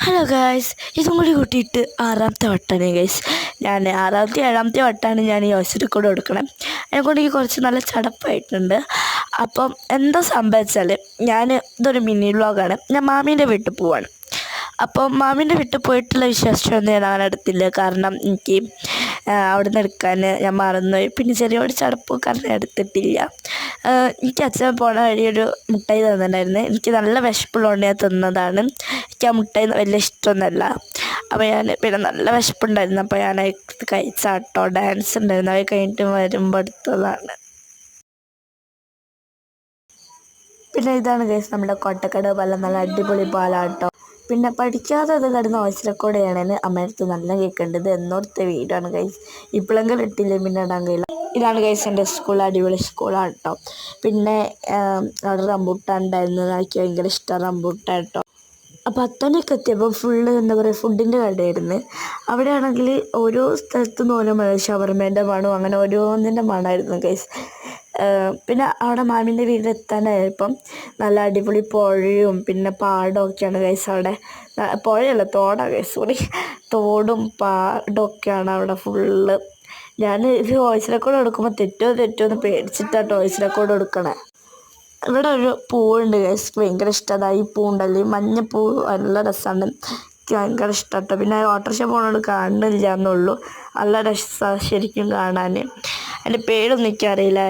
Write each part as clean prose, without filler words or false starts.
Hello guys, ഇതും കൂടി കൂട്ടിയിട്ട് 6ാമത്തെ വട്ടമാണ് ഗൈസ്. ഞാൻ 6ാമത്തെ 7ാമത്തെ വട്ടമാണ് ഞാൻ ഈ വോയിസ് റെക്കോർഡ് കൊടുക്കണം. അതിനെക്കൊണ്ട് എനിക്ക് കുറച്ച് നല്ല ചടപ്പായിട്ടുണ്ട്. അപ്പം എന്താ സംഭവിച്ചാൽ ഇതൊരു മിനി വ്ളോഗാണ്. ഞാൻ മാമീൻ്റെ വീട്ടിൽ പോവാണ്. അപ്പം മാമീൻ്റെ വീട്ടിൽ പോയിട്ടുള്ള വിശേഷമൊന്നും ഞാൻ അങ്ങനെ എടുത്തില്ല. കാരണം എനിക്ക് അവിടെ നിന്ന് എടുക്കാൻ ഞാൻ മറന്നുപോയി. പിന്നെ ചെറിയൊരു ചടപ്പ് കാരണം എടുത്തിട്ടില്ല. എനിക്ക് അച്ഛൻ പോണ വഴി ഒരു മുട്ടായി തന്നിട്ടുണ്ടായിരുന്നു. എനിക്ക് നല്ല വിശപ്പുള്ളതുകൊണ്ട് ഞാൻ തിന്നതാണ്. എനിക്ക് ആ മുട്ടായി വലിയ ഇഷ്ടമൊന്നുമല്ല. അപ്പോൾ ഞാൻ പിന്നെ നല്ല വിശപ്പുണ്ടായിരുന്നു. അപ്പോൾ ഞാൻ കഴിച്ചാട്ടോ. ഡാൻസ് ഉണ്ടായിരുന്നു. അത് കഴിഞ്ഞിട്ട് വരുമ്പോൾ എടുത്തതാണ്. പിന്നെ ഇതാണ് ഗൈസ് നമ്മുടെ കോട്ടക്കട് പാലം. നല്ല അടിപൊളി പാലാട്ടോ. പിന്നെ പഠിക്കാതെ അത് കിടന്ന് വോയിസ് റെക്കോർഡ് ചെയ്യണേന് അമ്മയടുത്ത് നല്ല കേൾക്കേണ്ടത് എന്നോർത്തെ വീടാണ് ഗൈസ്. ഇപ്പോഴെങ്കിലും ഇട്ടില്ലേ പിന്നെ ഇടാൻ കഴിയില്ല. ഇതാണ് ഗൈസ് എൻ്റെ സ്കൂൾ. അടിപൊളി സ്കൂളാണ് കേട്ടോ. പിന്നെ അവിടെ റംബൂട്ടാൻ ഉണ്ടായിരുന്നു. എനിക്ക് ഭയങ്കര ഇഷ്ടമാണ് റംബൂട്ടാൻ കേട്ടോ. അപ്പോൾ 10 മണിക്ക് എത്തിയപ്പോൾ ഫുള്ള് എന്താ പറയുക ഫുഡിൻ്റെ കടയായിരുന്നു. അവിടെയാണെങ്കിൽ ഓരോ സ്ഥലത്തുനിന്ന് ഓരോ ഷവർമേൻ്റെ മണവും അങ്ങനെ ഓരോന്നിൻ്റെ മണമായിരുന്നു ഗൈസ്. പിന്നെ അവിടെ മാമീൻ്റെ വീട്ടിലെത്താനായപ്പം നല്ല അടിപൊളി പുഴയും പിന്നെ പാടമൊക്കെയാണ് ഗൈസ്. അവിടെ പുഴയല്ല, തോടാണ് ഗൈസ്, സോറി, തോടും പാടമൊക്കെയാണ് അവിടെ ഫുള്ള്. ഞാൻ ഇത് വോയിസ് റെക്കോർഡ് എടുക്കുമ്പോൾ തെറ്റോ എന്ന് പേടിച്ചിട്ടാണ് വോയിസ് റെക്കോർഡ് എടുക്കണേ. ഇവിടെ ഒരു പൂവുണ്ട് ഗൈസ്, ഭയങ്കര ഇഷ്ടമാണ്. ഈ പൂവുണ്ടല്ലോ, ഈ മഞ്ഞപ്പൂ, നല്ല രസമാണ്. എനിക്ക് ഭയങ്കര ഇഷ്ടം കേട്ടോ. പിന്നെ ഓട്ടോറിക്ഷ പോകുന്നതുകൊണ്ട് കാണുന്നില്ല എന്നുള്ളൂ. നല്ല രസമാണ് ശരിക്കും കാണാൻ. അതിൻ്റെ പേരൊന്നും എനിക്കറിയില്ല.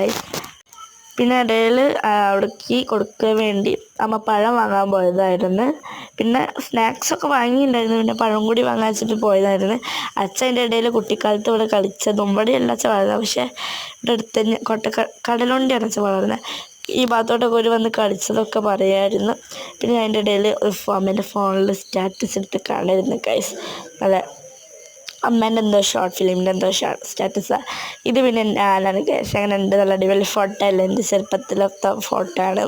പിന്നെ ഇടയിൽ അവിടേക്ക് കൊടുക്കാൻ വേണ്ടി അമ്മ പഴം വാങ്ങാൻ പോയതായിരുന്നു. പിന്നെ സ്നാക്സൊക്കെ വാങ്ങിയിട്ടുണ്ടായിരുന്നു. പിന്നെ പഴം കൂടി വാങ്ങാൻ വെച്ചിട്ട് പോയതായിരുന്നു. അച്ഛൻ അതിൻ്റെ ഇടയിൽ കുട്ടിക്കാലത്ത് ഇവിടെ കളിച്ചതും ഇവിടെയല്ല അച്ഛൻ വളർന്നത്, പക്ഷേ ഇവിടെ അടുത്ത് കടലുണ്ടിയാണ് അച്ഛൻ വളർന്നത്. ഈ ഭാഗത്തോട്ടൊക്കെ ഒരു വന്ന് കളിച്ചതൊക്കെ പറയായിരുന്നു. പിന്നെ അതിൻ്റെ ഇടയിൽ അമ്മേൻ്റെ ഫോണിൽ സ്റ്റാറ്റസ് എടുത്ത് കാണായിരുന്നു ഗൈസ്. അതെ, അമ്മേൻ്റെ എന്തോ ഷോർട്ട് ഫിലിമിൻ്റെ എന്തോ സ്റ്റാറ്റസാണ് ഇത്. പിന്നെ ഞാനാണ് ഗൈസ്. അങ്ങനെ ഉണ്ട്, നല്ല അടിപൊളി ഫോട്ടോ അല്ല, എൻ്റെ ചെറുപ്പത്തിലത്തെ ഫോട്ടോ ആണ്.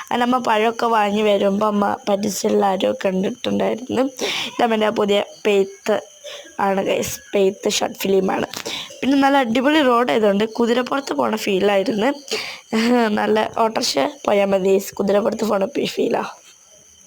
അങ്ങനെ അമ്മ പഴമൊക്കെ വാങ്ങി വരുമ്പോൾ അമ്മ പരിചയമുള്ള ആരോ കണ്ടിട്ടുണ്ടായിരുന്നു. ഇതമ്മേൻ്റെ പുതിയ പെയ്ത്ത് ആണ് ഗൈസ്. പെയ്ത്ത് ഷോർട്ട് ഫിലിമാണ്. പിന്നെ നല്ല അടിപൊളി റോഡ് ആയതുകൊണ്ട് കുതിരപ്പുറത്ത് പോണ ഫീലായിരുന്നു. നല്ല ഓട്ടോറിക്ഷ പോയാൽ മതി, കുതിരപ്പുറത്ത് പോണ ഫീലാണ്.